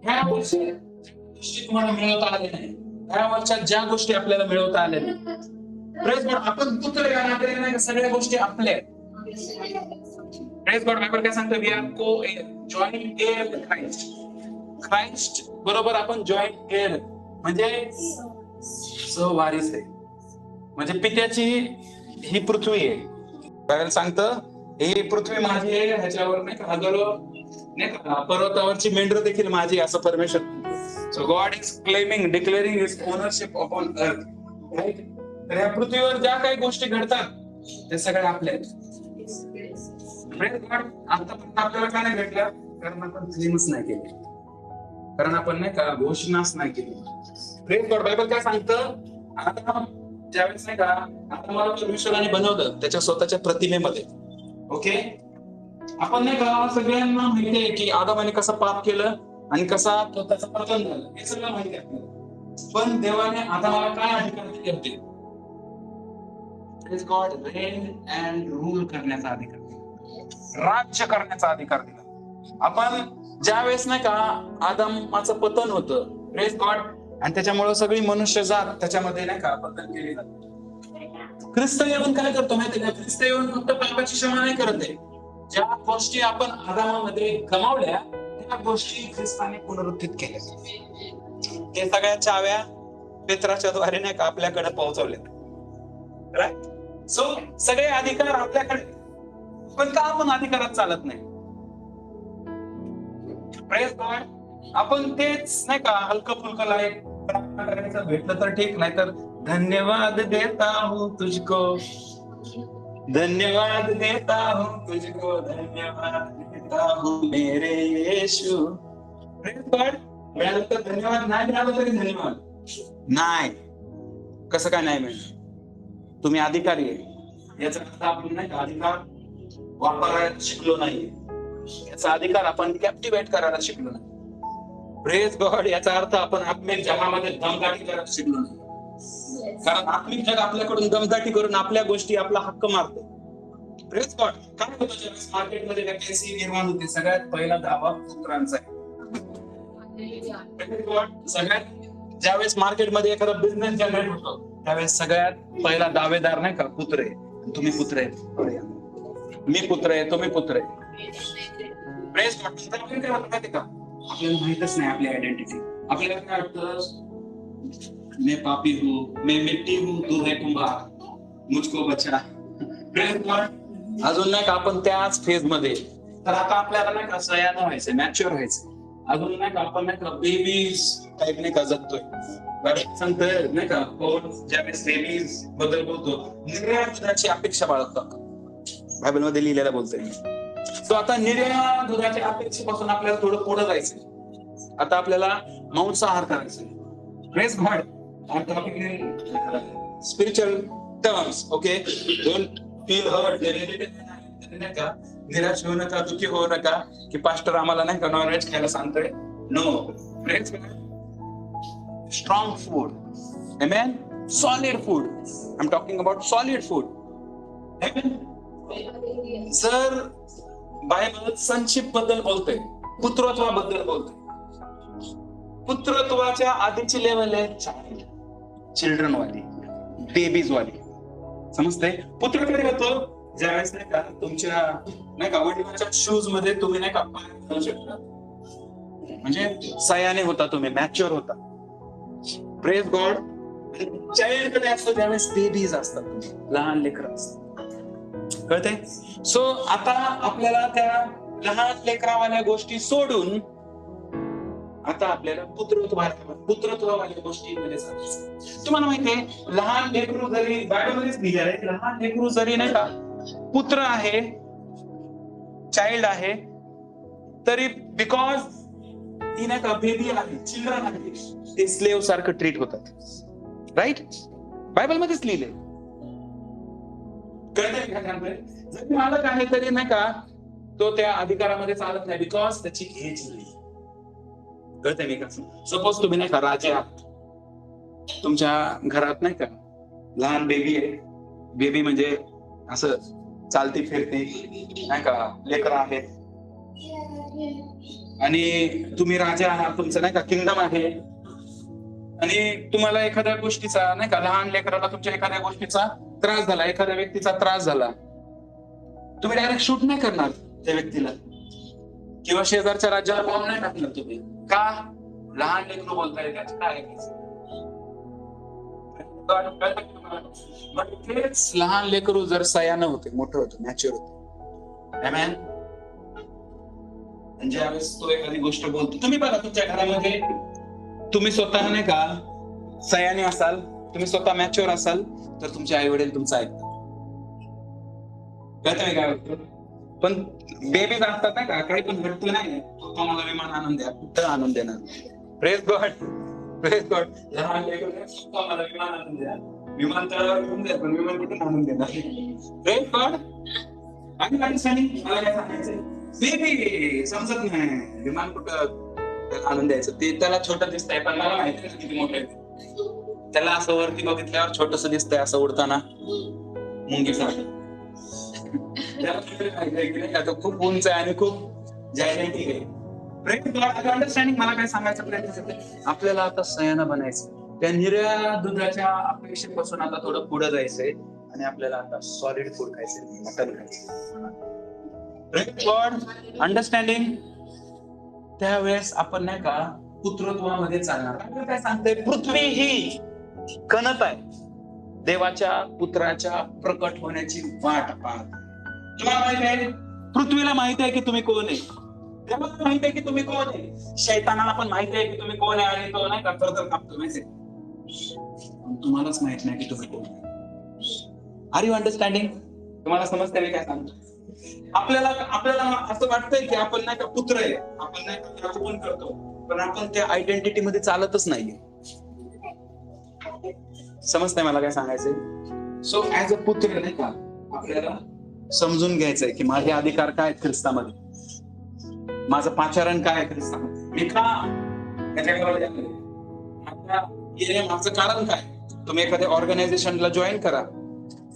ह्या गोष्टी तुम्हाला मिळवता आल्या नाही, ह्या वर्षात ज्या गोष्टी आपल्याला मिळवता आल्या नाही, प्रेज गॉड, आपण पुत्र या नात्याने नाही, सगळ्या गोष्टी आपल्या. प्रेज गॉड, बायबल काय सांगतं, वी आर को air, joint air with Christ. Christ बरोबर आपण जॉइंट एअर म्हणजे सहवारीच आहे. म्हणजे पित्याची ही पृथ्वी आहे. बायबल सांगतं ही पृथ्वी माझी आहे, ह्याच्यावर नाही का हजारो नाही का पर्वतावरची मेंढर देखील माझी, असं परमेश्वर. So God is claiming, declaring his ownership upon earth. Right. तर या पृथ्वीवर ज्या काही गोष्टी घडतात त्या सगळ्या आपल्या आहेत. आतापर्यंत आपल्याला काय नाही भेटलं, कारण आपण क्लेमच नाही केले, कारण आपण नाही का घोषणाच नाही केली. प्रेज गॉड, बायबल काय सांगतं, आता ज्यावेळेस नाही का आता मला परमेश्वराने बनवलं त्याच्या स्वतःच्या प्रतिमेमध्ये. ओके, आपण नाही का सगळ्यांना माहिती आहे की आदामाने कसं पाप केलं आणि कसा तो त्याचा पतन झालं, हे सगळं माहिती आहे आपल्याला. पण देवाने आदामाला काय अधिकार दिले होते? Praise God, rain and rule करण्याचा अधिकार, राज्य करण्याचा अधिकार दिला. आपण ज्या वेळेस नाही का आदामाचं पतन होतं, प्रेज गॉड, आणि त्याच्यामुळे सगळी मनुष्य जात त्याच्यामध्ये नाही का पतन केली जाते. ख्रिस्त येऊन काय करतो माहिती का? ख्रिस्त येऊन फक्त पापाची क्षमा नाही करत आहे, ज्या गोष्टी आपण आदामामध्ये गमावल्या त्या गोष्टी ख्रिस्ताने पुनरुत्थित केल्या. ते सगळ्या चाव्या पेत्राच्या द्वारे नाही का आपल्याकडे पोहोचवल्या. राईट. सो सगळे अधिकार आपल्याकडे, पण का आपण अधिकारात चालत नाही? प्रेज गॉड, आपण तेच नाही का हलकं फुलकं लाईक प्रार्थना करायचं भेटलं तर ठीक, नाही तर धन्यवाद देता हूं तुझको, धन्यवाद देता हूं तुझको, धन्यवाद देता हूं मेरे यीशु. प्रेज गॉड, मिळालं तर धन्यवाद, नाही मिळालं तरी धन्यवाद. नाही, कसं काय नाही मिळणार? तुम्ही अधिकारी आहे, याचा अर्थ आपण नाही का अधिकार वापरायला शिकलो नाही, याचा अधिकार आपण कॅप्टिवेट करायला शिकलो नाही. प्रेज गॉड, याचा अर्थ आपण आत्मिक जगामध्ये दमदाटी करायला शिकलो नाही, कारण आत्मिक जग आपल्याकडून दमदाटी करून आपल्या गोष्टी आपला हक्क मारतो. प्रेज गॉड, काय होतं ज्यावेळेस मार्केटमध्ये वॅकन्सी निर्माण होते, सगळ्यात पहिला दावा पुत्रांचा आहे. प्रेज गॉड, सगळ्यात ज्यावेळेस मार्केटमध्ये एखादा बिझनेस जनरेट होतो त्यावेळेस सगळ्यात पहिला दावेदार नाही का पुत्र आहे. तुम्ही पुत्र आहे, मी पुत्र आहे, तुम्ही पुत्र आहे. प्रेज गॉड, काय होतं माहिती का? आपल्याला माहितच नाही आपली आयडेंटिटी. आपल्याला काय वाटतं, मैं पापी हूँ, मैं मिट्टी हूँ, तू है कुंभार, मुझको बचा. प्रेज गॉड, अजून नाही का आपण त्याच फेज मध्ये. तर आता आपल्याला नाही का सयानं व्हायचं, मॅच्युअर व्हायचं. अजून नाही का आपण नाही का बेबीज टाईप नाही का जगतोय. सांगतोय नाही का ज्यावेळेस बेबीज बद्दल बोलतो, निर्या दुधाची अपेक्षा बाळगतात, बायबल मध्ये लिहिलेलं बोलतोय. सो आता निर्या दुधाच्या अपेक्षेपासून आपल्याला थोडं पुढे जायचंय. आता आपल्याला मांसाहार करायचा. Praise God, I am talking in spiritual terms. Okay, don't feel hurt, नाही का निराश होऊ नका, दुःखी होऊ नका की पास्टर आम्हाला नाही का नॉनव्हेज खायला सांगतोय. No, praise God, strong food, amen, solid food. I am talking about solid food. जर बायबल संचित बद्दल बोलतोय, पुत्रत्वाबद्दल बोलतोय. पुत्रत्वाच्या आधीची लेवल आहे चिल्ड्रन वाली, बेबीज वाली. समजते? पुत्र कधी होतो ज्यावेळेस नाही का तुमच्या नाही का वडिलांच्या शूज मध्ये तुम्ही नाही का पाय घालू शकता, म्हणजे सयाने होता तुम्ही, मॅच्युअर होता. Praise God. चाइल्ड कडे असतो ज्यावेळेस बेबीज असतात, लहान लेकरं असतात. कळते? सो आता आपल्याला त्या लहान लेकरावाल्या गोष्टी सोडून आता आपल्याला पुत्रत्वावाल्या गोष्टीमध्ये जायचं. तुम्हाला माहितीये, लहान लेकरू जरी बायबलमध्येच लिहिलेलं आहे, लहान लेकरू जरी नाही का पुत्र आहे, चाइल्ड आहे, तरी बिकॉज ती नाही का बेबी आहे, चिल्ड्रन आहे, ते स्लेव सारखं ट्रीट होतात. राईट? बायबलमध्येच लिहिले. जरी मालक आहे तरी नाही का तो त्या अधिकारामध्ये चालत नाही, बिकॉज त्याची एज नाही. कळतंय मी का? सपोज तुम्ही नाही का राजे आहात, तुमच्या घरात नाही का लहान बेबी आहे. बेबी म्हणजे असं चालती फिरती नाही का लेकरं आहेत. आणि तुम्ही राजा आहात, तुमचं नाही का किंगडम आहे, आणि तुम्हाला एखाद्या गोष्टीचा नाही का, लहान लेकराला तुमच्या एखाद्या गोष्टीचा त्रास झाला, एखाद्या व्यक्तीचा त्रास झाला, तुम्ही डायरेक्ट शूट नाही करणार त्या व्यक्तीला, किंवा शेजारच्या राज्याला बॉम्ब नाही टाकणार तुम्ही. का? लहान लेकरू बोलताय, त्याचं काय ऐकायचं? तेच लहान लेकरू जर सयानं होते, मोठं होतं, मॅच्युअर होते, आमेन. ज्यावेळेस तो एखादी गोष्ट बोलतो, तुम्ही बघा तुमच्या घरामध्ये तुम्ही स्वतः नाही का सयाने असाल, तुम्ही स्वतः मॅच्युअर असाल, तर तुमचे आई वडील तुमचं ऐकतात. कळतंय काय होतं? पण बेबीज असतात नाही का, काही पण घडतं नाही, तो मला विमान आणून द्या, कुठं आणून देणार? Praise God, praise God. लहान लेकरं मला विमान आणून द्या, विमानतळावर घेऊन द्या, पण विमान कुठून आणून देणार? Praise God. आणि मला काय सांगायचंय, बेबी समजत नाही विमान कुठं आणून द्यायचं, ते त्याला छोटं दिसतंय, पण मला माहिती नाही किती मोठं आहे. त्याला असं वरती बघितल्यावर छोटस दिसतंय, असं उडताना मुंगी सारखं. तो खूप उंच आहे आणि खूप जायंटिक आहे. अंडरस्टँडिंग. मला काय सांगायचं प्रयत्न करते, आपल्याला आता सयाना बनायचं, त्या निऱ्या दुधाच्या अपेक्षेपासून आता थोडं पुढे जायचंय, आणि आपल्याला आता सॉलिड फूड खायचंय, मटन खायचंय. अंडरस्टँडिंग. त्यावेळेस आपण नाही का पुत्रत्वामध्ये चालणार. आपल्याला काय सांगतंय, पृथ्वी ही कणत आहे, देवाच्या पुत्राच्या प्रकट होण्याची वाट पाहत. तुम्हाला माहित आहे, पृथ्वीला माहित आहे की तुम्ही कोण आहे, देवाला माहित आहे की तुम्ही कोण आहे, शैतानाला पण माहित आहे की तुम्ही कोण आहे, आणि तो नाही का थरथर कापतो माहितीये, तुम्हालाच माहित नाही की तुम्ही कोण आहे. Are you understanding? तुम्हाला समजते मी काय सांगतो? आपल्याला असं वाटतंय की आपण नाही का पुत्र आहे, आपण नाही का राजपण करतो, पण आपण त्या आयडेंटिटी मध्ये चालतच नाहीये. समजतंय मला काय सांगायचंय? सो ऍज अ पुत्र नाही का आपल्याला समजून घ्यायचंय की माझे अधिकार काय आहेत ख्रिस्तामध्ये, माझं पाचारण काय आहे ख्रिस्तामध्ये, मी का माझं कारण काय. तुम्ही एखाद्या ऑर्गनायझेशनला जॉईन करा,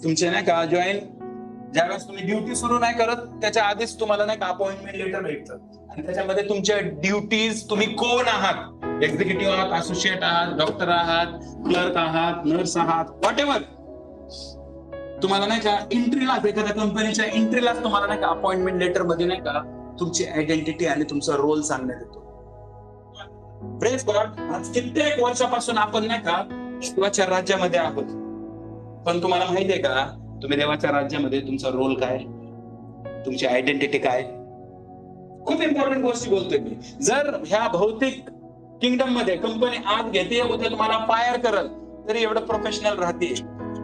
तुमचे नाही का ज्यावेळेस तुम्ही ड्युटी सुरू नाही करत त्याच्या आधीच तुम्हाला नाही का अपॉइंटमेंट लेटर भेटतं, आणि त्याच्यामध्ये तुमच्या ड्युटीज, तुम्ही कोण आहात, एक्झिक्युटिव्ह आहात, असोसिएट आहात, डॉक्टर आहात, क्लर्क आहात, नर्स आहात, व्हॉट एव्हर, तुम्हाला नाही का एंट्रीला, एखाद्या कंपनीच्या एंट्रीला तुम्हाला नाही का अपॉइंटमेंट लेटर मध्ये नाही का तुमची आयडेंटिटी आणि तुमचा रोल सांगण्यात येतो. Praise God. आज कित्येक वर्षापासून आपण नाही का देवाच्या राज्यामध्ये आहोत, पण तुम्हाला माहिती आहे का तुम्ही देवाच्या राज्यामध्ये तुमचा रोल काय, तुमची आयडेंटिटी काय? खूप इम्पॉर्टंट गोष्टी बोलतोय मी. जर ह्या भौतिक किंगडम मध्ये कंपनी आत घेते, उद्या तुम्हाला फायर करल, तरी एवढं प्रोफेशनल राहते,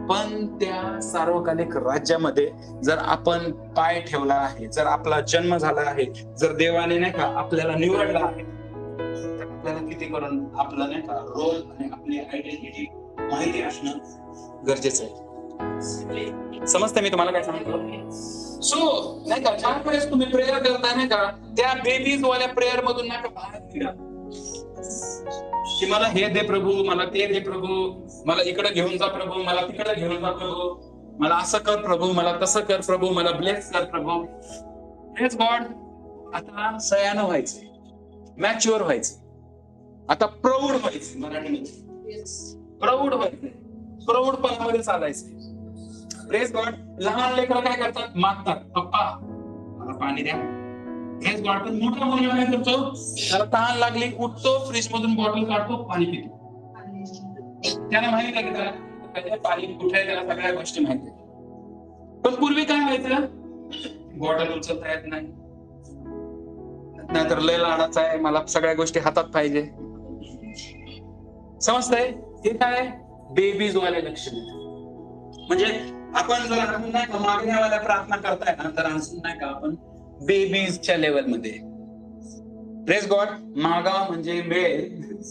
पण त्या सार्वकालिक राज्यामध्ये जर आपण पाय ठेवला आहे, जर आपला जन्म झाला आहे, जर देवाने नाही का आपल्याला निवडला आहे, तर आपल्याला किती करून आपला नाही का रोल आणि आपली आयडेंटिटी माहिती असणं गरजेचं आहे. समजते मी तुम्हाला काय सांगतो? सो नाही का ज्या वेळेस तुम्ही प्रेयर करताय नाही का, त्या बेबीज वाल्या प्रेयर मधून नाही का बाहेर निघा, की मला हे दे प्रभू, मला ते दे प्रभू, मला इकडे घेऊन जा प्रभू, मला तिकडे घेऊन जा प्रभू, मला असं कर प्रभू, मला तसं कर प्रभू, मला ब्लेस कर प्रभू. Praise God. आता सयानं व्हायचंय, मॅच्युअर व्हायचंय, आता प्रौढ व्हायचंय, मराठीमध्ये प्रौढ व्हायचंय, प्रौढपणामध्ये चालायचंय. Praise God. लहान लेकरं काय करतात, मागतात, पप्पा मला पाणी द्या. Praise God. पण मोठा मुलगा काय करतो, त्याला तहान लागली, उठतो, फ्रीज मधून बॉटल काढतो, पाणी पितो. त्याला माहिती आहे की त्याला पाणी कुठे आहे, त्याला सगळ्या गोष्टी माहिती आहे. पण पूर्वी काय व्हायचं, बॉटल उचलता येत नाही, नाहीतर लय लाडाचा आहे, मला सगळ्या गोष्टी हातात पाहिजे. समजतंय? हे काय बेबीज वाले लक्षण. म्हणजे आपण जर नाही का मागण्यावाल्या प्रार्थना करताय ना, तर अजून नाही का आपण बेबीजच्या लेवल मध्ये. Praise God. मागा म्हणजे मिळेल,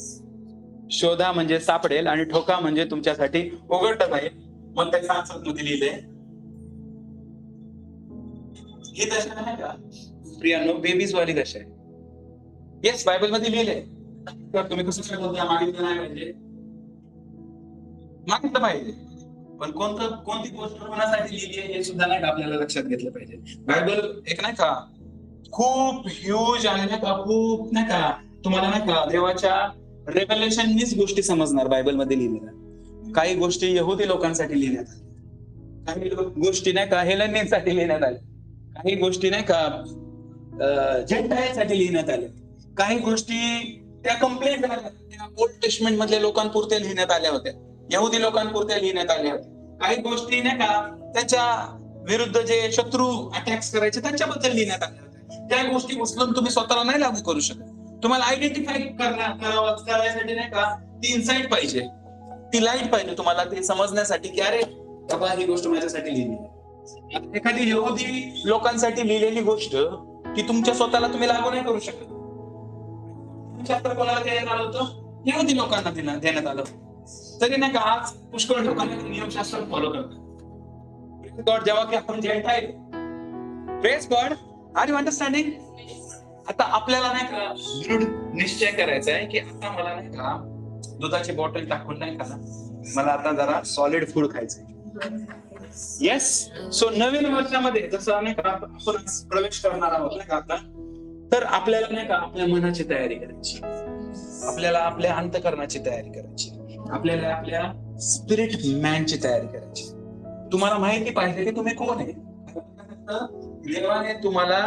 शोधा म्हणजे सापडेल, आणि ठोका म्हणजे तुमच्यासाठी उघडत आहे. मग त्या 7:7 मध्ये लिहिलंय. ही दशा नाही का प्रियांनो, बेबीज वाली दशा आहे. येस, बायबल मध्ये लिहिलंय. तर तुम्ही कसं काय बोलता, मागितलं नाही पाहिजे, मागितलं पाहिजे, पण कोणती गोष्ट कोणासाठी लिहिली आहे हे सुद्धा नाही का आपल्याला लक्षात घेतलं पाहिजे. बायबल एक नाही का खूप ह्यूज आणि नाही का खूप नाही का तुम्हाला नाही का देवाच्या रेव्हलेशननीच गोष्टी समजणार बायबलमध्ये लिहिलेल्या. काही गोष्टी यहुदी लोकांसाठी लिहिण्यात आल्या, काही गोष्टी नाही का हेलेनींसाठी लिहिण्यात आल्या, काही गोष्टी नाही का जेंटाईलसाठी लिहिण्यात आल्या, काही गोष्टी त्या कम्प्लीट झाल्या त्या ओल्ड टेस्टमेंट मधल्या लोकांपुरत्या लिहिण्यात आल्या होत्या, यहुदी लोकांपुरत्या लिहिण्यात आल्या होत्या. काही गोष्टी नाही का त्याच्या विरुद्ध जे शत्रू अटॅक्स करायचे त्यांच्याबद्दल लिहिण्यात आल्या होत्या. त्या गोष्टी उचलून तुम्ही स्वतःला नाही लागू करू शकत. तुम्हाला आयडेंटिफाय करायसाठी नाही का ती इन्साइट पाहिजे, ती लाईट पाहिजे तुम्हाला ते समजण्यासाठी की अरे बाबा ही गोष्ट माझ्यासाठी लिहिली. एखादी यहुदी लोकांसाठी लिहिलेली गोष्ट ती तुमच्या स्वतःला तुम्ही लागू नाही करू शकत. शास्त्र कोणाला देण्यात आलं होतं? यहुदी लोकांना देण्यात आलं. तरी नाही का आज पुष्कळ लोकांना नियमशास्त्र फॉलो करतात. Praise God. जेव्हा की आपण gentile, praise God, are you understanding? आता आपल्याला नाही का दृढ निश्चय करायचा आहे की आता मला नाही का दुधाची बॉटल टाकून नाही का मला आता जरा सॉलिड फूड खायचंय. येस. सो नवीन वर्षामध्ये जसं नाही का आपण प्रवेश करणार आहोत नाही का आता, तर आपल्याला नाही का आपल्या मनाची तयारी करायची, आपल्याला आपल्या अंतःकरणाची तयारी करायची, आपल्याला आपल्या स्पिरिट मॅनची तयारी करायची. तुम्हाला माहिती पाहिजे की तुम्ही कोण आहे. देवाने तुम्हाला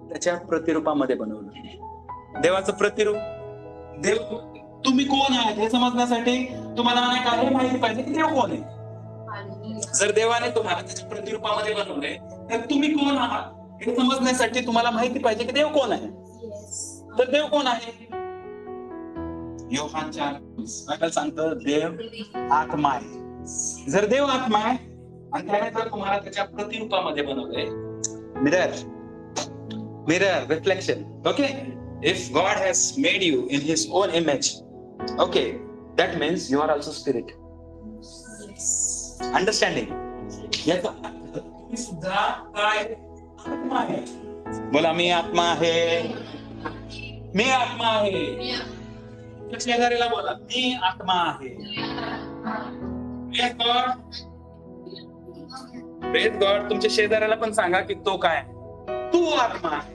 त्याच्या प्रतिरूपामध्ये बनवलं. देवाचं प्रतिरूप, देव तुम्ही कोण आहात हे समजण्यासाठी तुम्हाला नाही का हे माहिती पाहिजे की देव कोण आहे. जर देवाने तुम्हाला त्याच्या प्रतिरूपामध्ये बनवले तर तुम्ही कोण आहात हे समजण्यासाठी तुम्हाला माहिती पाहिजे की देव कोण आहे. तर देव कोण आहे? योहान 4:20 सांगतं देव आत्मा आहे. जर देव आत्मा आहे आणि त्याने जर तुम्हाला त्याच्या प्रतिरूपामध्ये बनवलंय, mirror reflection, okay, if God has made you in his own image, okay, that means you are also spirit. Understanding? याचा अर्थ सुद्धा काय आत्मा आहे. बोला मी आत्मा आहे, मी आत्मा आहे. शेजारीला बोला मी आत्मा आहे. Praise God, praise God. तुमच्या शेजाऱ्याला पण सांगा की तो काय, तू आत्मा आहे.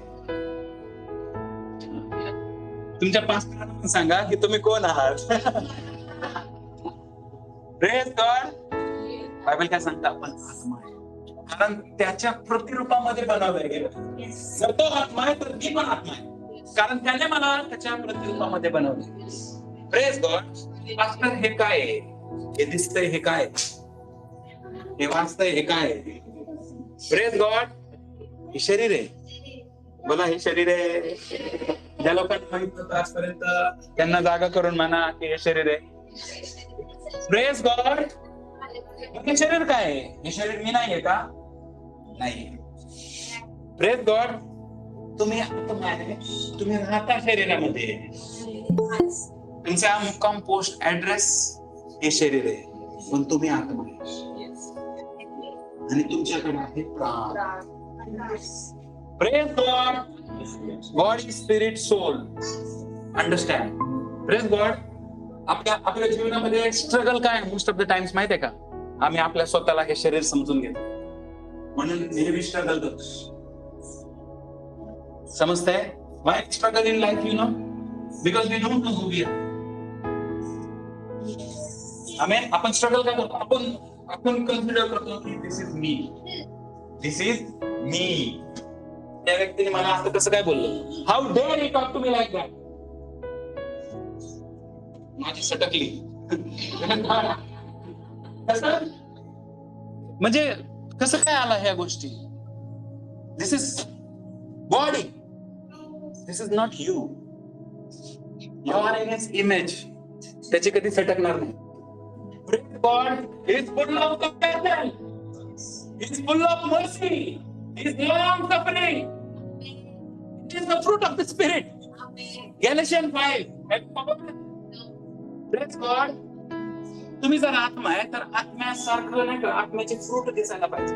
तुमच्या पास्टरला पण सांगा की तुम्ही कोण आहात. Praise God. बायबल काय सांगतं? आपण आत्मा आहे कारण त्याच्या प्रतिरूपामध्ये बनवलं गेलं. जर तो आत्मा आहे तर मी पण आत्मा आहे कारण त्याने मला त्याच्या प्रतिरूपामध्ये बनवलं. Praise God. पास्टर हे काय आहे? हे दिसतंय हे काय? हे वाचतंय हे काय? Praise God. हे शरीर आहे. बोला हे शरीर आहे. ज्या लोकांना माहित नव्हतं आजपर्यंत त्यांना जागा करून म्हणा की हे शरीर आहे. Praise God. हे शरीर काय आहे? हे शरीर मी नाहीये का? नाही. Praise God. तुम्ही आत्मा आहे, तुम्ही राहता शरीरामध्ये. तुमचा मुक्काम पोस्ट ऍड्रेस हे शरीर आहे पण तुम्ही आत्मा आहे आणि तुमच्याकडे आहे प्राण. Praise God. God is spirit soul. Understand? Praise God. आपल्या जीवनामध्ये स्ट्रगल काय मोस्ट ऑफ द टाइम्स माहिती आहे का? आम्ही आपल्या स्वतःला हे शरीर समजून घेतो म्हणून नेहमी स्ट्रगल करतो. समजतंय? Why struggle in life? You know, because we don't know who we are. Amen. आपण स्ट्रगल काय करतो? आपण कन्सिडर करतो की दिस is me, this is me. त्या व्यक्तीने मला असं कसं काय बोललं? How dare you talk to me like that? माझी सटकली. कसं म्हणजे कसं काय आला ह्या गोष्टी? This is body, this is not you. You are in his image. त्याची कधी सटकणार नाही. God is full of compassion. He is full of mercy. He is long suffering. It is the fruit of the Spirit. Galatians 5. Praise God. तुम्ही जर आत्मा आहे तर आत्म्यासारखं नाही का आत्म्याचे फ्रूट दिसायला पाहिजे.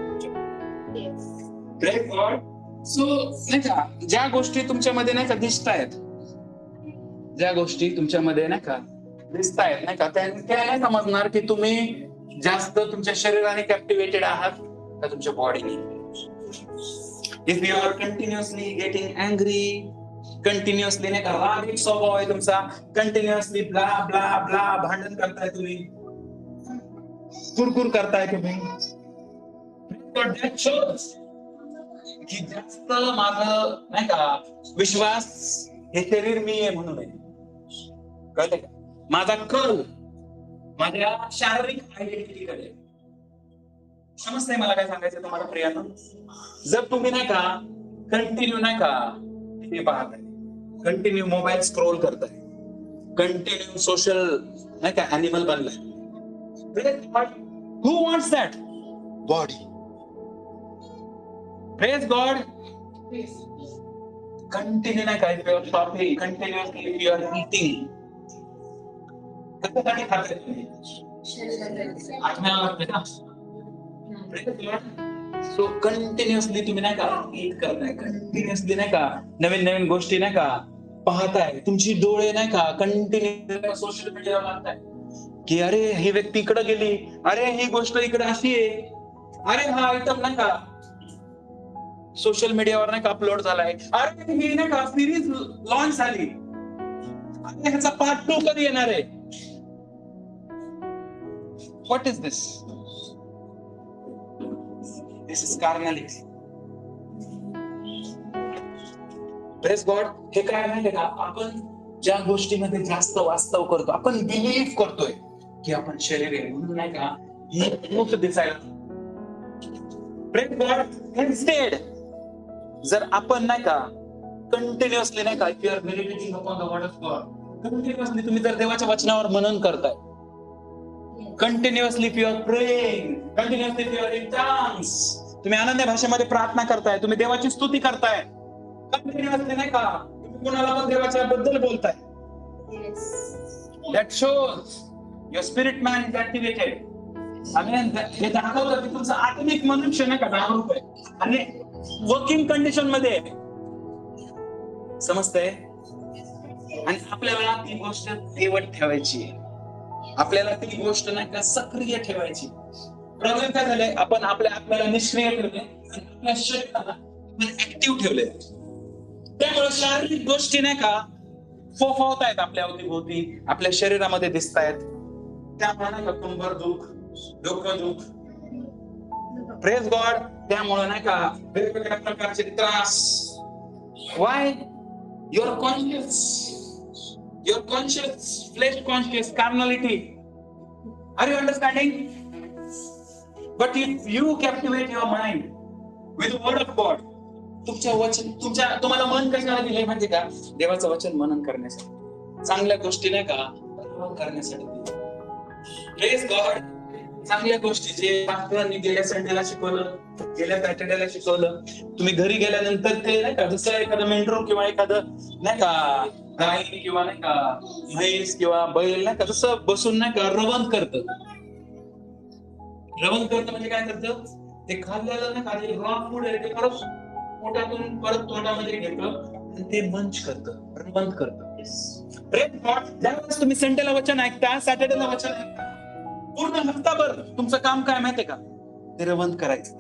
Praise God. सो नाही का ज्या गोष्टी तुमच्यामध्ये नाही का दिसतायत, ज्या गोष्टी तुमच्यामध्ये नाही का दिसतायत नाही का त्या नाही समजणार की तुम्ही जास्त तुमच्या शरीराने कॅप्टिवेटेड आहात का तुमच्या बॉडीने. If you are continuously getting angry, continuously नाही का रागीट स्वभाव आहे तुमचा, कंटिन्युअसली ब्ला ब्ला ब्ला भांडण करताय तुम्ही, कुरकुर करताय तुम्ही, that shows की जास्त माझं नाही का विश्वास हे शरीर मी आहे म्हणून आहे. कळतंय का? माझा कल माझ्या शारीरिक आयडेंटिटीकडे. समजतंय मला काय सांगायचं तुम्हाला प्रियानं? जर तुम्ही नाही का कंटिन्यू नाही का टीव्ही पाहताय, कंटिन्यू मोबाईल स्क्रोल करताय, कंटिन्यू सोशल नाही का अॅनिमल बनलाय, who wants that? Body. Praise God. Continue नाही का, if you are shopping, continuously if you are eating. कशासाठी खाताय तुम्ही? आत्म्याला लागते ना. Praise God. So continuously तुम्ही नाही का eat करताय, continuously नाही का नवीन नवीन गोष्टी नाही का पाहताय, तुमची डोळे नाही का कंटिन्यू सोशल मीडियावर लागताय की अरे ही व्यक्ती इकडे गेली, अरे ही गोष्ट इकडे अशी आहे, अरे हा आयटम नाही का सोशल मीडियावर नाही का अपलोड झालाय, अरे ही नाही का सिरीज लॉन्च झाली, अरे ह्याचा पार्ट 2 कधी येणार आहे. What is this? This is carnality. Praise God. हे काय माहितीये का, आपण ज्या गोष्टीमध्ये जास्त वास्तव करतो, आपण बिलीव्ह करतोय की आपण शरीर आहे म्हणून नाही का मुक्त दिसायला. Praise God. इन्स्टेड जर आपण नाही का कंटिन्युअसली नाही का if you are meditating upon the word of God, continuously तुम्ही जर देवाच्या वचनावर मनन करताय, continuously if you are praying, continuously if you are in tongues, तुम्ही आनंद भाषेमध्ये प्रार्थना करताय, तुम्ही देवाची स्तुती करताय, कंटिन्युअसली नाही का तुम्ही कोणाला पण देवाच्या बद्दल बोलताय, that shows your spirit man is activated. आणि हे दाखवतं की तुमचा आत्मिक मनुष्य नाही का जागरूक आहे आणि वर्किंग कंडिशन मध्ये. समजतंय? आणि आपल्याला ती गोष्ट तेवट ठेवायची, आपल्याला ती गोष्ट नाही का सक्रिय ठेवायची. प्रॉब्लेम काय झालंय, आपण आपल्या आत्म्याला निष्क्रिय ठेवले आणि आपल्या शरीराला ऍक्टिव्ह ठेवले. त्यामुळे शारीरिक गोष्टी नाही का फोफवतायत आपल्या अवतीभोवती, आपल्या शरीरामध्ये दिसतायत. त्यामुळे नाही का कंबर दुख, डोकं दुख. Praise God. त्यामुळे नाही का वेगवेगळ्या प्रकारचे त्रास. Why? Your conscious, flesh conscious, carnality. Are you understanding? But if you captivate your mind with word of God, तुम्हाला मन कशाला दिलंय माहिती का? देवाचं वचन मनन करण्यासाठी, चांगल्या गोष्टी नाही का करण्यासाठी. Praise God. चांगल्या गोष्टी जे पास्टरांनी गेल्या संडेला शिकवलं, गेल्या सॅटर्डेला शिकवलं, तुम्ही घरी गेल्यानंतर ते नाही का जसं एखादं मेंढरू किंवा एखादं नाही का गाय किंवा नाही का म्हैस किंवा बैल नाही का जसं बसून नाही का रवंथ करतं. रवंथ करतं म्हणजे काय करतं? ते खाल्लेलं नाही का रॉ फूड आहे ते परत पोटातून परत तोंडामध्ये घेतं आणि ते मंच करतं, रवंथ करतं. ज्यावेळेस तुम्ही संडेला वचन ऐकता, सॅटर्डेला वचन ऐकता, पूर्ण हफ्ताभर तुमचं काम काय माहितीये का? ते रवंथ करायचं.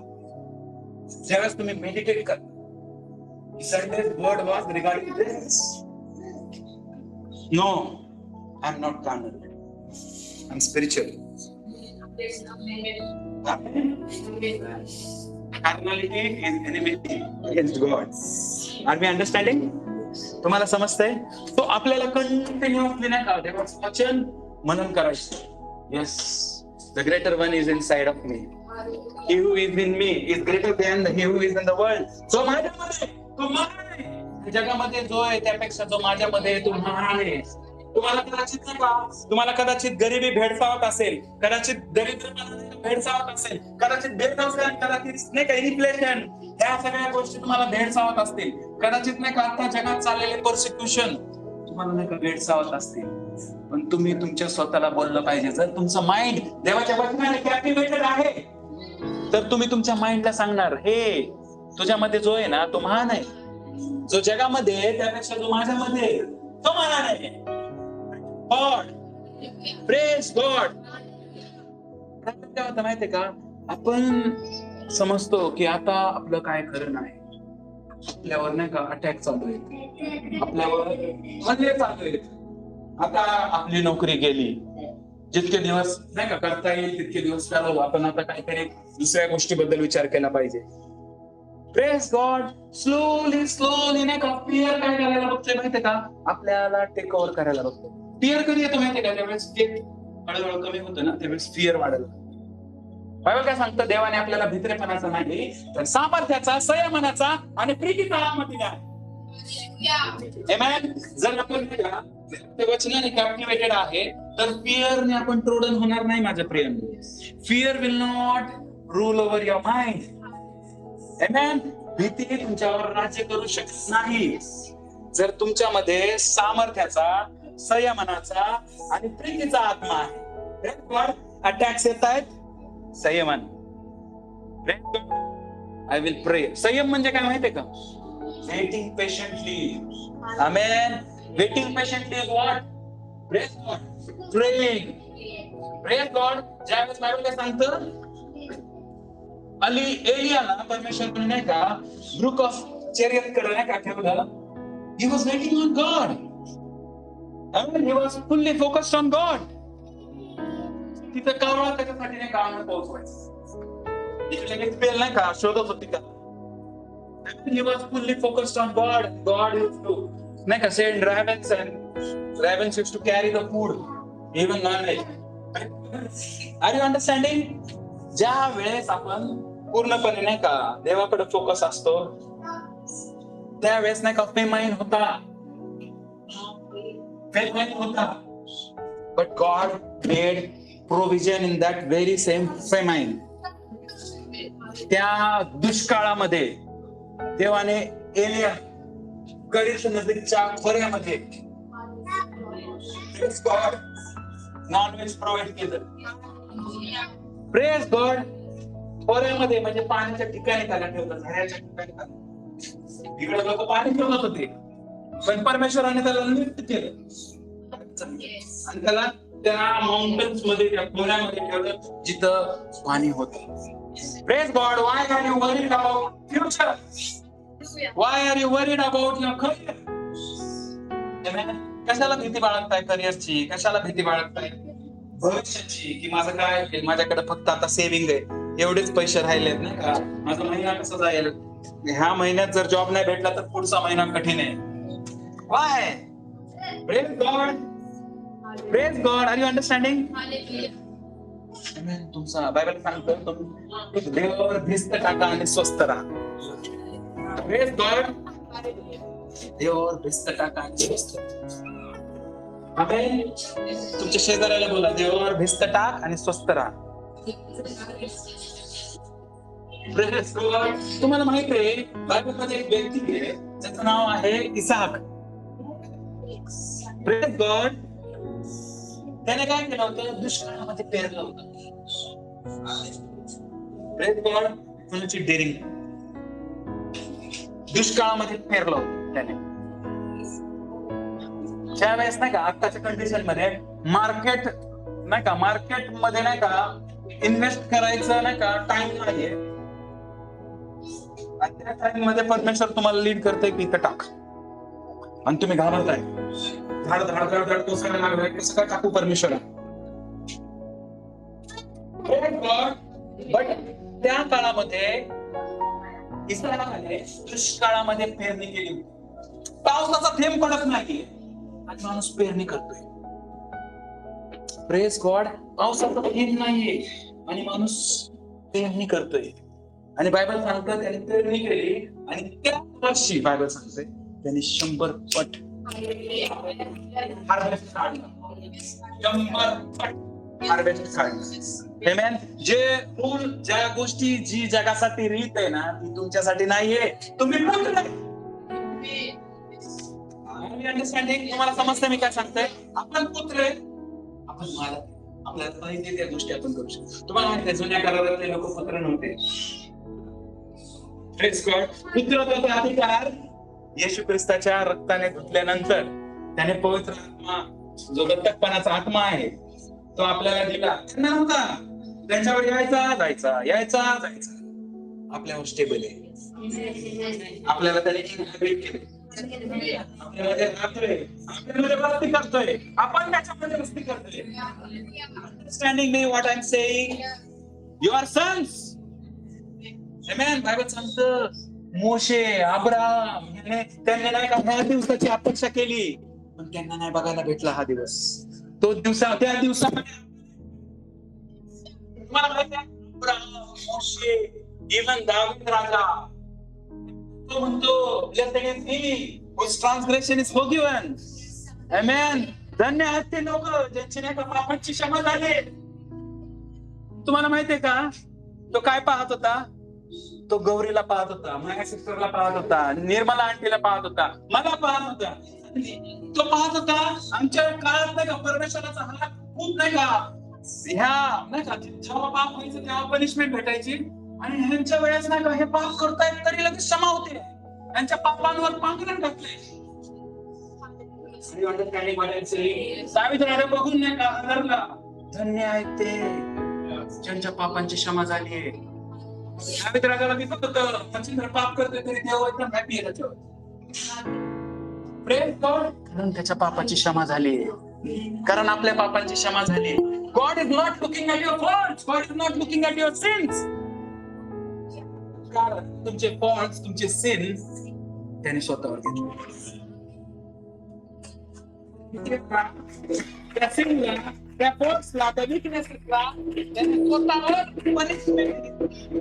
ज्यावेळेस तुम्ही मेडिटेट करता, Sunday's word was regarding this. No, I am not carnal, I am spiritual. Carnality is enmity against God. Are we understanding? तुम्हाला समजतंय? तो आपल्याला कंटिन्युअसली नाही का देवाचं वचन मनन करायचं. Yes, the greater one is inside of me. He who is in me is greater than he who is in the world. So माझ्यामध्ये तो महान आहे. जगामध्ये जो आहे त्यापेक्षा जो माझ्यामध्ये तो महान आहे. तुम्हाला कदाचित नाही का, तुम्हाला कदाचित गरिबी भेडसावत असेल, कदाचित दरिद्रपणा भेडसावत असेल, कदाचित बेरोजगारी, कदाचित नाही का इन्फ्लेशन, ह्या सगळ्या गोष्टी तुम्हाला भेडसावत असतील, कदाचित नाही का आता जगात चाललेले पर्सिक्युशन तुम्हाला नाही का भेडसावत असतील. पण तुम्ही तुमच्या स्वतःला बोललं पाहिजे. जर तुमचं माइंड देवाच्या वचनाने कॅप्टिवेटेड आहे तर तुम्ही तुमच्या माइंडला सांगणार, हे तुझ्यामध्ये जो आहे ना तो महान आहे, जो जगामध्ये त्यापेक्षा जो माझ्यामध्ये तो महान आहे. God, praise God. काय होतं माहितीये का, आपण समजतो की आता आपलं काय खरं नाही, आपल्यावर नाही का अटॅक चालू आहे, आपल्यावर हल्ले चालू आहेत. आता आपली नोकरी गेली, जितके दिवस नाही का करता येईल तितके दिवस चालू, आपण आता काहीतरी दुसऱ्या गोष्टीबद्दल विचार केला पाहिजे. Praise God. स्लोली स्लोली नाही का फिअर काय करायला बघतोय माहितीये का, आपल्याला टेक ओव्हर करायला बघतोय. फिअर कधी येतो माहितीये का, त्यावेळेस हळूहळू कमी होतं ना, त्यावेळेस फिअर वाढेल. बायबल काय सांगतं, देवाने आपल्याला भित्रेपणाचा नाही तर सामर्थ्याचा, संयमानाचा आणि प्रीतीचा आत्मा दिला आहे. आमेन. जर आपण ते वचनाने कॅप्टिवेटेड आहे तर फिअरने आपण ट्रोडन होणार नाही माझ्या प्रियांनो. Fear will not rule over your mind. Amen. भीती तुमच्यावर राज्य करू शकत नाही जर तुमच्यामध्ये सामर्थ्याचा, संयमानाचा आणि प्रीतीचा आत्मा आहे. अटॅक्स येत आहेत, संयमान. आय विल प्रे. संयम म्हणजे काय माहितीये का, waiting patiently. Amen. Waiting patiently is what? Praise God. Praying. Praise God. ज्यावेळेस बायबल काय सांगतं, एलियाला परमेश्वराने नाही का ब्रुक ऑफ चेरियत कडे नाही का ठेवलं. He was waiting on God. He was fully focused on God. तिथं कावळा त्याच्यासाठी नाही का पोहोचवायचं, इकडे एक बेल नाही का शोधत होती का. He was fully focused on God. God used to नाही का send ravens and ravens used to carry the food, even non-veg. Are you understanding? ज्या वेळेस आपण पूर्णपणे नाही का देवाकडे फोकस असतो त्यावेळेस नाही का फेमाईन होता, फेमाईन होता. But God made provision in that very same famine. त्या दुष्काळामध्ये देवाने एलिया गरीब नदीच्या खोऱ्यामध्ये नॉनव्हेज प्रोव्हाइड केलं. Praise God. खोऱ्यामध्ये म्हणजे पाण्याच्या ठिकाणी त्याला ठेवलं, झाडाच्या ठिकाणी. इकडे लोक पाणी ठेवत होते पण परमेश्वराने त्याला लिफ्ट केलं आणि त्याला त्या माउंटन्स मध्ये, त्या खोऱ्यामध्ये ठेवलं जिथं पाणी होतं. Praise God. Why are you worried about future? Why are you worried about your career? Amen. कशाला भीती बाळगताय करिअरची, कशाला भीती बाळगताय भविष्याची, की माझं काय होईल, माझ्याकडे फक्त आता सेव्हिंग आहे, एवढेच पैसे राहिलेत नाही का, माझा महिना कसा जाईल, ह्या महिन्यात जर जॉब नाही भेटला तर पुढचा महिना कठीण आहे. Why? Praise God. Praise God. Are you understanding? तुमचा बायबल सांगतो तुम्ही देवावर भिस्त टाका आणि स्वस्थ राहा. Praise God. देवावर भिस्त टाका आणि स्वस्थ राहा. आमेन. तुमच्या शेजाऱ्याला बोला, देवावर भिस्त टाक आणि स्वस्थ राहा. Praise God. तुम्हाला माहित आहे बायबल मध्ये एक व्यक्ती आहे ज्याचं नाव आहे इसाक. Praise God. त्याने काय केलं होतं, दुष्काळामध्ये पेरलं होतं. Praise God. कोणाची डेअरिंग. दुष्काळामध्ये पेरलं होतं त्याने. ज्यावेळेस नाही का आताच्या कंडिशन मध्ये मार्केट नाही का, मार्केट मध्ये नाही का इन्व्हेस्ट करायचं नाही का टाइम नाहीये, आणि त्या टाइम मध्ये परमेश्वर तुम्हाला लीड करतोय की इथं टाक, आणि तुम्ही घाबरताय, धाड धाड धाड धाड कोसळायला लागलाय, कसं काय टाकू परमेश्वर. बट त्या काळामध्ये इस्रायलाने दुष्काळामध्ये पेरणी केली, पावसाचा थेंब पडत नाहीये आणि माणूस पेरणी करतोय. Praise God. पावसाचा थेंब नाहीये आणि माणूस पेरणी करतोय. आणि बायबल सांगतं त्याने पेरणी केली आणि त्या वर्षी बायबल सांगते त्याने 100 पट हार्वेस्ट काढलं. 100 पट हार्वेस्ट काढलं. आमेन. जे रूल, ज्या गोष्टी जी जगासाठी रीत आहे ना ती तुमच्यासाठी नाहीये. तुम्ही पुत्र आहे. अंडरस्टँडिंग. तुम्हाला समजतं मी काय सांगतोय. आपण पुत्र आहे, आपण मालक. आपल्याला पाहिजे त्या गोष्टी आपण करू शकतो. तुम्हाला माहिती आहे जुन्या काळातले लोक पुत्र नव्हते. Praise God. पुत्रत्वाचा अधिकार येशू ख्रिस्ताच्या रक्ताने धुतल्यानंतर त्याने पवित्र आत्मा, जो दत्तकपणाचा आत्मा आहे तो आपल्याला दिला. त्यांना नव्हता, त्यांच्यावर यायचा जायचा, यायचा जायचा. आपल्यावर स्टेबल आहे. आपल्याला त्याने इनहॅबिट केले, आपल्यामध्ये राहतोय, आपल्यामध्ये वस्ती करतोय, आपण त्याच्यामध्ये वस्ती करतोय. अंडरस्टँडिंग मी what I am saying? You are sons. Amen. Bible सांगतं मोशे, अब्राहम त्यांनी नाही का ह्या दिवसाची अपेक्षा केली, पण त्यांना नाही बघायला भेटला हा दिवस. तो त्या दिवसामध्ये तुम्हाला माहिती आहे अब्राहम, मोशे, इव्हन दावीद राजा, तो म्हणतो blessed is he whose transgression is forgiven. Amen. धन्य आहेत ते लोक ज्यांची नाही का पापांची क्षमा झाली. तुम्हाला माहितीये का तो काय पाहत होता? तो गौरीला पाहत होता, माझ्या सिस्टरला पाहत होता, निर्मला आंटीला पाहत होता, मला पाहत होता. तो पाहत होता आमच्या काळात नाही का परमेश्वराचा हात खूप नाही का ह्या नाही का जेव्हा पाप व्हायचं तेव्हा पनिशमेंट भेटायची, आणि ह्यांच्या वेळेस नाही का हे पाप करतायत तरी लगेच क्षमा होते. यांच्या पापांवर पांघरण घातलंय. दावीद राजा बघून नाही का हादरला. धन्य आहेत ते ज्यांच्या पापांची क्षमा झाली आहे. दावीद राजाला मी फक्त मच्छिंद्र पाप करतोय तरी देव एकदम हॅपी आहे त्याच्यावर. प्रेम गॉड, कारण त्याच्या पापाची क्षमा झाली, कारण आपल्या पापांची क्षमा झाली. God is not looking at your faults, God is not looking at your since. कारण तुमचे फॉल्ट्स, तुमचे सिन्स त्याने स्वतःवर घेतले. त्या सिनला, त्या फॉल्ट्सला, त्या विकनेसला त्याने स्वतःवर पनिशमेंट घेतली.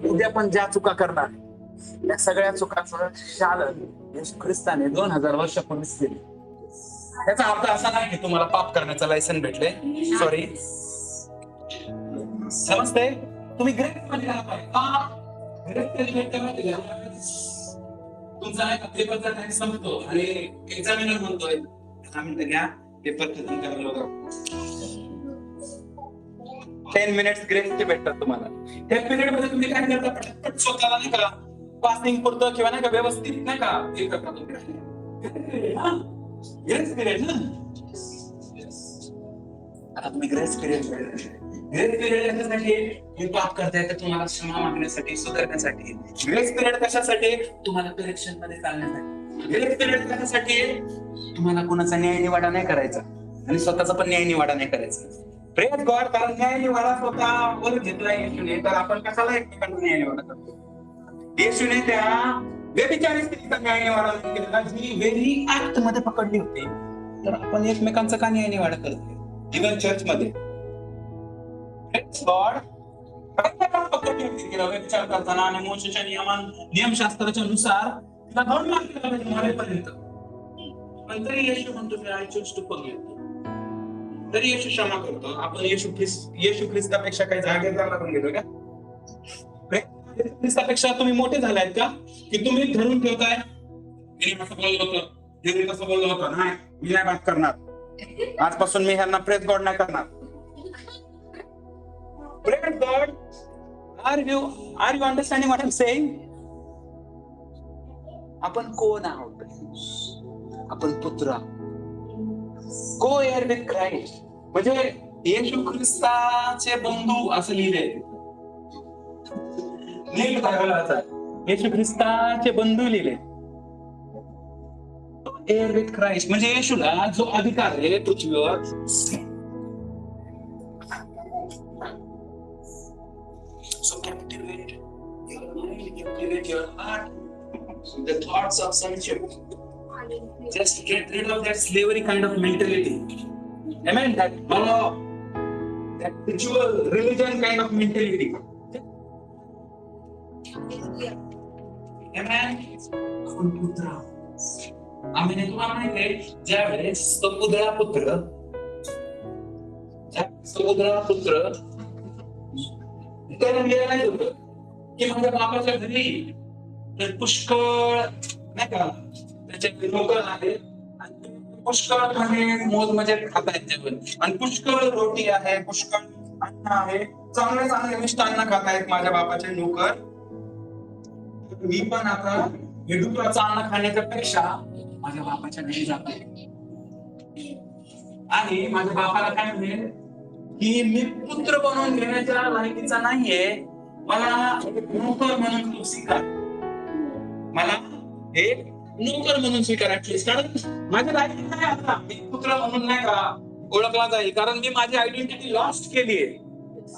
उद्या पण ज्या चुका करणार त्या सगळ्या चुकांचं शालन येशू ख्रिस्ताने 2000 वर्षापूर्वीच केले. त्याचा अर्थ असा नाही की तुम्हाला पाप करण्याचं लायसन भेटले. सॉरी, समजते? तुम्ही ग्रेस मध्ये राहा पाहिजे. तुमचा नाही का पेपरचा टाइम संपतो आणि एक्झामिनर म्हणतोय 10 मिनिटं घ्या, पेपर खतम करायला बघा. 10 मिनिट्स ग्रेसचे भेटतात तुम्हाला. त्या पिरियड मध्ये तुम्ही काय करता? पटपट स्वतःला नाही का पासिंग पुरतं किंवा नाही का व्यवस्थित नाही का हे करता तुम्ही. ग्रेस पिरियड ना, आता तुम्ही ग्रेस पिरियड याच्यासाठी मी पाप करताय तर तुम्हाला क्षमा मागण्यासाठी, सुधारण्यासाठी. ग्रेस पिरियड कशासाठी? तुम्हाला करेक्शन मध्ये चालण्यासाठी. ग्रेस पिरियड कशासाठी? तुम्हाला कोणाचा न्याय निवाडा नाही करायचा आणि स्वतःचा पण न्याय निवाडा नाही करायचा. प्रेज गॉड, कारण न्याय निवाडा स्वतःवर घेतलाय येशूने, तर आपण कशाला एकमेकांना न्याय निवाडा करतो? येशूने त्या व्यभिचारी स्त्रीचा न्याय निवाडा केला जी वेरी ऍक्ट मध्ये पकडली होती, तर आपण एकमेकांचा का न्याय निवाडा करतोय इव्हन चर्च मध्ये? गॉड पकडली होती तिला व्यभिचार करताना आणि मोशेच्या नियमशास्त्राच्या नुसार तिला दोन मार केला पाहिजे मरेपर्यंत, पण तरी येशू म्हणतो मी आय चूज टू फॉरगिव्ह. तरी येशू क्षमा करतो. आपण येशू ख्रिस्तापेक्षा काही जागेदार लागून गेलो का? ख्रिस्तापेक्षा तुम्ही मोठे झालायत का की तुम्ही धरून ठेवताय मी असं बोललो होतं, हे कसं बोललो होतं, नाही मी नाही बात करणार, आजपासून मी ह्यांना प्रेज गॉड नाही करणार. Praise God, are you understanding what I am saying? आपण कोण आहोत? आपण पुत्र, को एअर विथ क्राइस्ट, म्हणजे येशू ख्रिस्ताचे बंधू असं लिहिलंय. नीट बघायला येशू ख्रिस्ताचे बंधू लिहिले. एअर विथ क्राइस्ट म्हणजे येशूला जो अधिकार आहे पृथ्वीवर, so captivate your mind, captivate your heart, the thoughts of sonship. Just get rid of that slavery kind of mentality. Amen. That law, that ritual, religion kind of mentality. Amen. पुत्र. आम्ही तुम्हाला माहिती आहे ज्या वेळेस समुद्रा पुत्र त्याला रिअलाइज होतं की माझ्या बापाच्या घरी पुष्कळ नाही का त्याचे लोक आहेत आणि पुष्कळ खाणे मोज मजे खात आहेत जेवण, आणि पुष्कळ रोटी आहे, पुष्कळ अन्न आहे, चांगले चांगले मिष्टान्न खात आहेत माझ्या बापाचे नोकर. मी पण आता हे डुकराचं अन्न खाण्याच्या पेक्षा माझ्या बापाच्या घरी जातो आणि माझ्या बापाला काय म्हणेल की मी पुत्र बनवून घेण्याच्या लायकीचा नाहीये, मला नोकर म्हणून तू स्वीकार, मला एक नोकर म्हणून स्वीकार ऍटलीस्ट, कारण माझ्या लायकी नाही आता मी पुत्र म्हणून नाही का ओळखला जाईल, कारण मी माझी आयडेंटिटी लॉस्ट केलीये.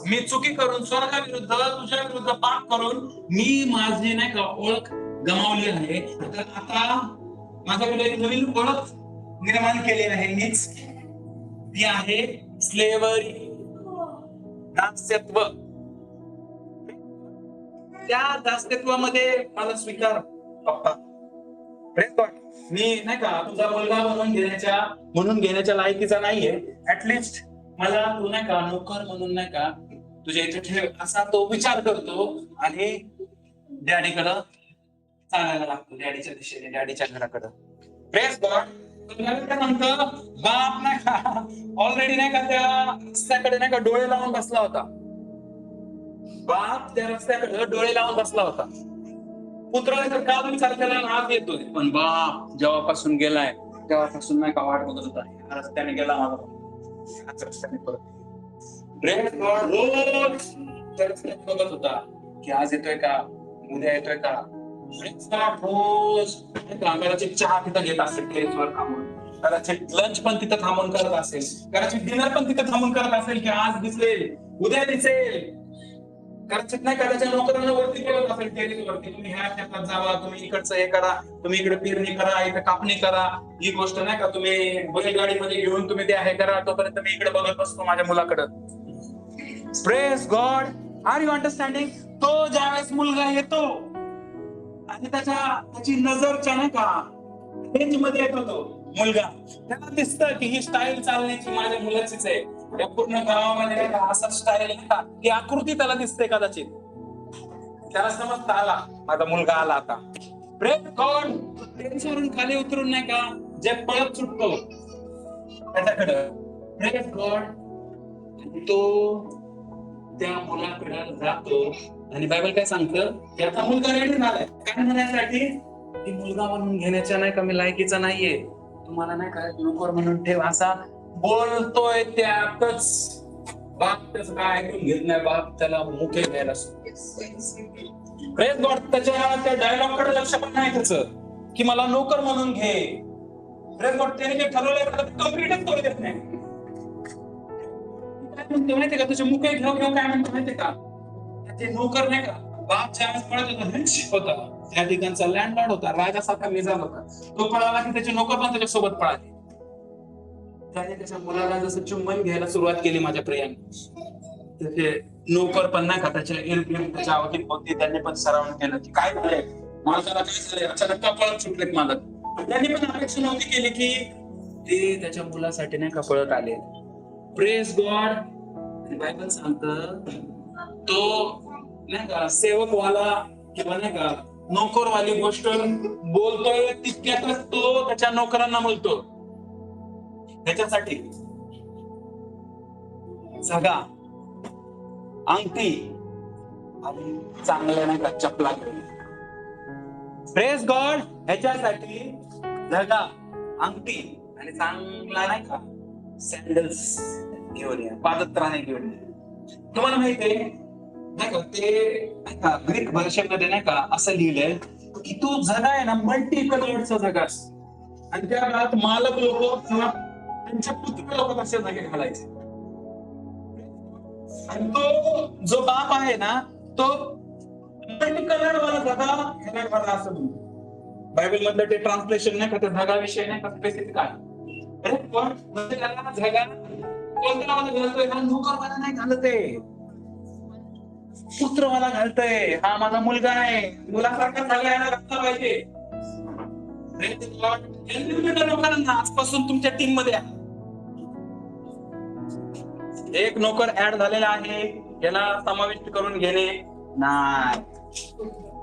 मी चुकी करून स्वर्गाविरुद्ध तुझ्या विरुद्ध पाप करून मी माझी नाही का ओळख गमावली आहे. तर आता माझ्याकडे एक नवीन ओळख निर्माण केली आहे, हीच ती आहे स्लेव्हरी, दास्यत्व. त्या दास्यत्वामध्ये मला स्वीकार पप्पा. मी नाही का तुझा मुलगा म्हणून घेण्याच्या लायकीचा नाहीये, ऍटलिस्ट मला तू नाही का नोकर म्हणून नाही का तुझ्या इथे ठेव, असा तो विचार करतो आणि डॅडीकडं चालायला लागतो, डॅडीच्या दिशेने, डॅडीच्या घराकडं. Praise God. म्हणतो बाप नाही का ऑलरेडी नाही का त्या रस्त्याकडे नाही का डोळे लावून बसला होता. बाप त्या रस्त्याकडे डोळे लावून बसला होता. पुत्राने का विचार केला आज येतोय, पण बाप जेव्हापासून गेलाय तेव्हापासून नाही का वाट बघत होता, या रस्त्याने गेला माझा, याच रस्त्याने परत. Praise God. रोज त्या रस्त्याने बघत होता की आज येतोय का, उद्या येतोय का. रोज कदाचित चहा तिथं घेत असेल टेरेसवर थांबून, कदाचित लंच पण तिथं थांबून करत असेल, कदाचित डिनर पण तिथं थांबून करत असेल की आज दिसेल उद्या दिसेल. कदाचित नाही कदाचित नोकरांना वरती केलं असेल टेरेसवरती, तुम्ही ह्या क्षेत्रात जावा, तुम्ही इकडचं हे करा, तुम्ही इकडे पेरणी करा, इकडे कापणी करा, ही गोष्ट नाही का तुम्ही बैलगाडीमध्ये घेऊन तुम्ही ते हे करा, तोपर्यंत मी इकडे बघत बसतो माझ्या मुलाकडे. Praise God. Are you understanding? तो ज्यावेळेस मुलगा येतो आणि त्याची नजरच्या नाही का रेंज मध्ये येतो तो मुलगा, त्याला दिसतं की ही स्टाईल चालण्याची माझ्या मुलाचीच आहे. या पूर्ण गावामध्ये नाही का असा स्टाईल नाही का, ही आकृती त्याला दिसते, कदाचित त्याला समजता आला माझा मुलगा आला आता. Praise God. टेन्शनवरून खाली उतरून नाही का जे पळत सुटतो त्याच्याकडे. Praise God. तो त्या मुलाकडे जातो आणि बायबल काय सांगतं, त्याचा मुलगा रेडी झालाय काय म्हणण्यासाठी, की मुलगा म्हणून घेण्याच्या नाही का मी लायकीचा नाहीये, तुम्हाला नाही का नोकर म्हणून ठेव, असा बोलतोय. त्यातच बाप त्याचं काय ऐकून घेत नाही, बाप त्याला मुखे घ्यायला. Praise God. त्या डायलॉग कडे लक्ष पण नाही त्याचं की मला नोकर म्हणून घे. Praise God. त्याने जे ठरवलंय कम्प्लीटच करू देत नाही. काय म्हणतो माहितीये का, तुझे मुखे घेऊ काय म्हणतो माहितीये का, ते नोकर नाही का बाप ज्यावेळेस पळत होता, त्या ठिकाणचा लँडलॉर्ड होता, राजासारखा मेजाज होता, तो पळाला की त्याचे नोकर पण त्याच्या सोबत पळाले. त्याने त्याच्या मुलाला जसं चुंबन घ्यायला सुरुवात केली माझ्या प्रियाने, त्याचे नोकर पण नाही का त्याच्या त्याच्या अवतीभोवती त्यांनी पण सराव केलं की काय झालंय मालकाला, काय झालंय, अचानक का पळत सुटलेत मालक. त्यांनी पण अपेक्षा नव्हती केली की ते त्याच्या मुलासाठी नाही का पळत आले. Praise God. बायबल सांगतं तो नाही का सेवकवाला किंवा नाही का नोकरवाली गोष्ट बोलतोय, तितक्यातच तो त्याच्या नोकरांना बोलतो त्याच्यासाठी झगा, अंगठी आणि चांगल्या नाही का चपला. Praise God. ह्याच्यासाठी झगा, अंगठी आणि चांगला नाही का सॅन्डल्स घेऊन या, पादत्राणे घेऊन या. तुम्हाला माहितीये नाही का ते ग्रीक भाषेमध्ये नाही का असं लिहिलंय की तो झगा आहे ना मल्टी कलरचा झगा असतो, आणि त्या काळात मालक लोक किंवा त्यांच्या पुत्र लोक असे झगे घालायचे. आणि तो जो बाप आहे ना तो मल्टी कलर वाला झगा ह्याला घाला असं म्हणतो. बायबल मधलं ते ट्रान्सलेशन नाही का त्या झगाविषयी नाही का स्पेसिफिक आहे. म्हणजे त्याला झगा कोणत्या वाला घालतोय, हा नोकरवाला नाही घालतोय, पुत्रवाला घालतोय, हा माझा मुलगा आहे, मुलासारखा सगळ्यांना घातला पाहिजे. लोकांना आजपासून तुमच्या टीम मध्ये एक नोकर ऍड झालेला आहे, याला समाविष्ट करून घेणे नाही.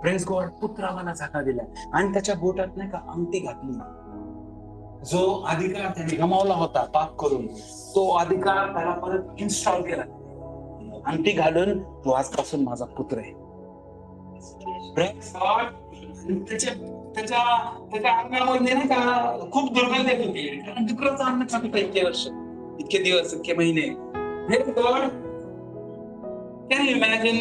Praise God. पुत्रावाला झका दिला आणि त्याच्या बोटात नाही का अंगठी घातली. जो अधिकार त्याने गमावला होता पाप करून, तो अधिकार त्याला परत इन्स्टॉल केला, अंगठी घालून तो आजपासून माझा पुत्र आहे. त्याच्या अंगामध्ये नाही का खूप दुर्गंध येत होती, कारण दुसरंच अन्न खात होता इतके वर्ष. इतके दिवस, इतके महिने. गॉड कॅन यू इमॅजिन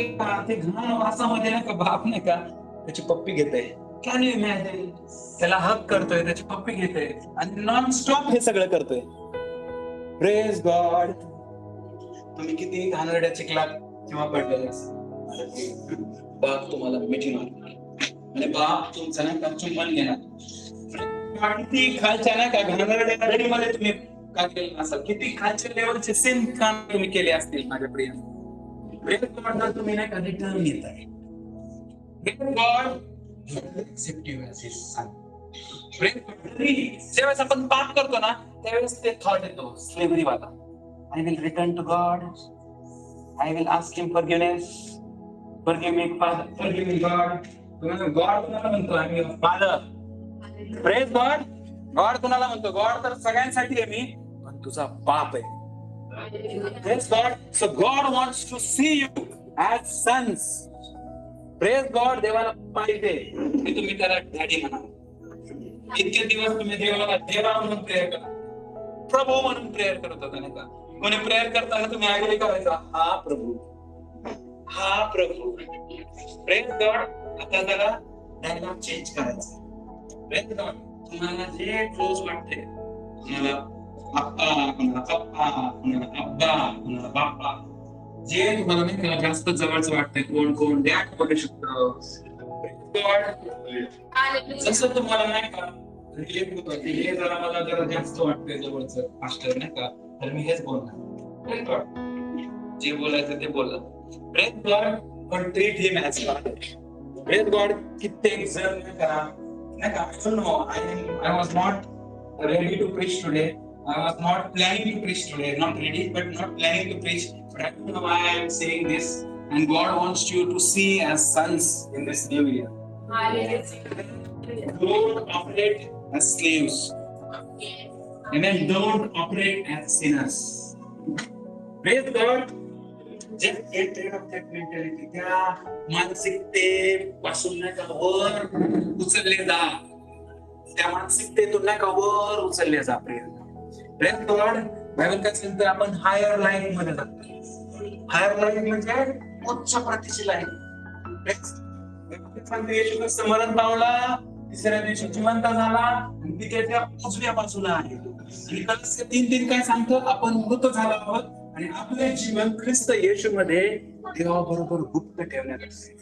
ते घाण वासामध्ये नाही का बाप नाही का त्याची पप्पी घेते. कॅन यू इमॅजिन त्याला हक करतोय, त्याची पप्पी घेते आणि नॉन स्टॉप हे सगळं करतोय. Praise God. तुम्ही किती घाणेरड्या चिखलात किंवा पडलेले बाप तुम्हाला मिठी मारणार आणि बाप तुमचा नाही का चुंबन घेणार. किती खालच्या नाही का घाणेरड्या नदीमध्ये तुम्ही का केलं नसाल, किती खालच्या लेवलचे सिन काम तुम्ही केले असतील माझ्या प्रिय. प्रेज गॉड तुम्ही नाही का रिटर्न येत आहे. प्रेज गॉड ज्यावेळेस आपण पाप करतो ना त्यावेळेस ते थॉट येतो स्लेव्हरी वाला. I will return to God, I will ask him forgiveness, forgive me father, forgive me God. God कुणाला म्हणतो? आम्ही फादर. Praise God. गॉड कुणाला म्हणतो? गॉड तर सगळ्यांसाठी आहे मी, पण तुझा बाप आहे. Praise God. So God wants to see you as sons. Praise God. देवाला पाहिजे की तुम्ही त्याला डॅडी म्हणा. इतके दिवस तुम्ही देवाला देवा म्हणून प्रेयर करा, प्रभू म्हणून प्रेयर करत होता नाही का. कोणी प्रेयर करताना तुम्ही आग्रह करायचा, हा प्रभू, हा प्रभू. Praise God. आता जरा डायलॉग चेंज करायचा. Praise God. तुम्हाला जे क्लोज वाटते, तुम्हाला आप्पा, कुणाला पप्पा, कुणाला अब्बा, कुणाला बाप्पा, जे तुम्हाला नाही का जास्त जवळच वाटतंय, कोण कोण डॅड बोलू शकतो. जसं तुम्हाला नाही का रिलेट होतं की हे जरा मला जरा जास्त वाटतंय जवळचं मास्टर नाही का, तर मी हेच बोलणार. जे बोलायचं ते बोला. Praise God. पण treat him as father. Praise God. कित्येक जण नाही करा नाही का, I don't know, I was not ready to preach today. I was not planning to preach today, not ready, but not planning to preach. But I don't know why I am saying this. And God wants you to see as sons in this new year. Don't operate as slaves. Amen. Don't operate as sinners. Praise God. Just get rid of that mentality. त्या मानसिकतेपासून नाही का वर उचलले जा. त्या मानसिकतेतून नाही का वर उचलले जा. Praise God. बायबल काय सांगतं? आपण हायर लाईफ मध्ये जातो. हायर लाईफ म्हणजे उच्च प्रतीची लाईफ. येशू ख्रिस्त मरण पावला, तिसऱ्या दिवशी जिवंत झाला आणि ती त्याच्या उजव्या बाजूला आहे. आणि कलस्य 3:3 काय सांगतं? आपण मृत झालो आहोत आणि आपले जीवन ख्रिस्त येशू मध्ये देवाबरोबर गुप्त ठेवण्यात असते.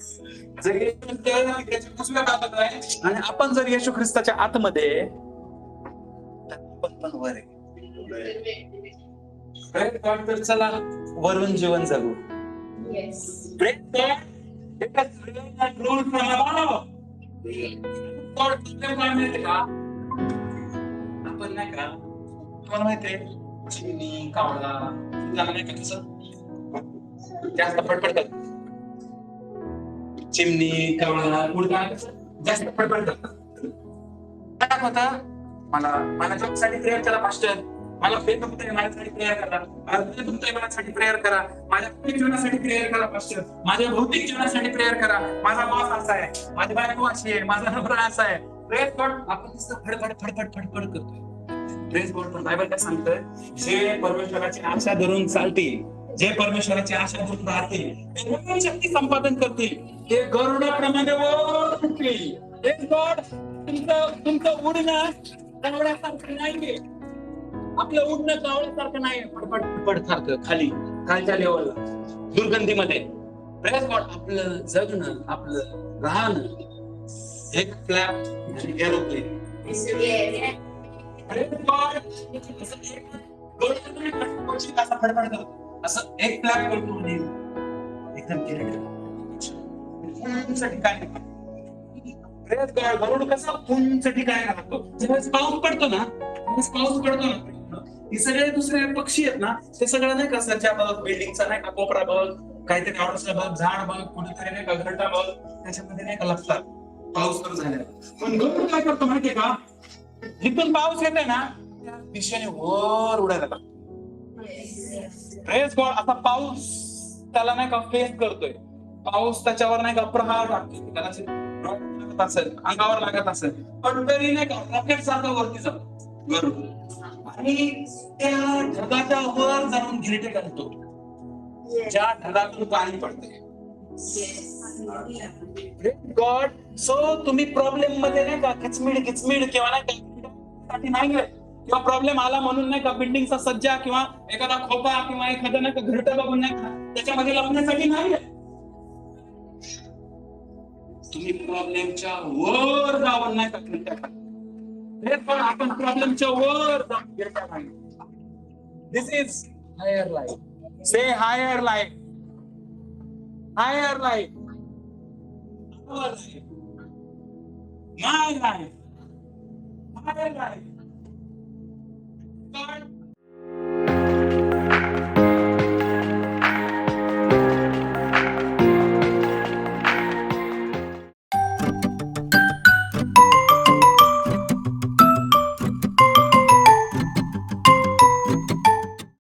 जर येशू त्याच्या उजव्या बाजूला आहे आणि आपण जर येशू ख्रिस्ताच्या आतमध्ये, तर आपण पण वर आहे. Praise God. तर चला वरून जीवन जगू. Praise God. Rule from above. आपण नाही का, तुम्हाला माहितीये चिमणी, कावळा नाही का कसं जास्त फडफडतात. चिमणी, कावळा उडतात, जास्त फडफडतात. काय होतं? मला जॉबसाठी प्रेयर करा पास्टर, मला फेथ दुखतंय माझ्यासाठी प्रेयर करा, मला दुखतंय माझ्यासाठी प्रेयर करा, माझ्या भौतिक जीवनासाठी प्रेयर करा पास्टर, माझ्या भौतिक जीवनासाठी प्रेयर करा, माझा बॉस असा आहे, माझी बायको अशी आहे, माझा नवरा असा आहे. Praise God. आपण नुसतं फडफड फडफड फडफड करतोय. Praise God. पण बायबल काय सांगतंय? जे परमेश्वराची आशा धरून चालतील, जे परमेश्वराची आशा धरून राहतील, ते नवीन शक्ती संपादन करतील, ते गरुडाप्रमाणे वर उठतील. Praise God. तुमचं उडणं कावळ्यासारखं नाहीये. आपलं उडणं कावळ्यासारखं नाही, फडफड फडफड सारखं खाली खालच्या लेवलला दुर्गंधीमध्ये. Praise God. आपलं जगणं, आपलं राहणं एक फ्लॅप एरोप्लेन. Praise God. असं फडफड करतो, असं एक फ्लॅप करतो म्हणजे एकदम ठिकाणी. Praise God. गरुड कसं उंच ठिकाणी राहतो. ज्यावेळेस पाऊस पडतो ना, हे सगळे दुसरे पक्षी आहेत ना, ते सगळं नाही का सज्जा बघ, बिल्डिंगचा नाही का कोपरा बघ, काहीतरी ऑर्डरचा बघ, झाड बघ, कुठेतरी नाही का घरटा बघ, त्याच्यामध्ये नाही का लागतात पाऊस सुरू झाला. पण गरुड काय करतो माहितीये का? जिथून पाऊस येतोय ना त्या दिशेने वर उडायला लागतो. Praise God. असा पाऊस त्याला नाही का फेस करतोय. पाऊस त्याच्यावर नाही का प्रहार टाकतोय, कदाचित असेल, अंगावर लागत असेल, पण तरी नाही का रॉकेट सारखं वरती जातो गरुड. आणि त्या ढगाच्या वर जाऊन गिरटे घालतो, ज्या ढगातून पाणी पडते. गॉड. सो तुम्ही प्रॉब्लेम मध्ये नाही का किचमिड किंवा नाही का नाही किंवा प्रॉब्लेम आला म्हणून नाही का बिल्डिंगचा सज्जा किंवा एखादा खोपा किंवा एखादा नाही का घरटं बघून नाही का त्याच्यामध्ये लावण्यासाठी नाही. तुम्ही प्रॉब्लेमच्या वर जाऊन नाही का गिरट्या घाला. हे पण आपण प्रॉब्लेमच्या वर जाऊन गिरट्या घालू. This is higher life. Say higher life. Higher life. our life, my life, higher life. God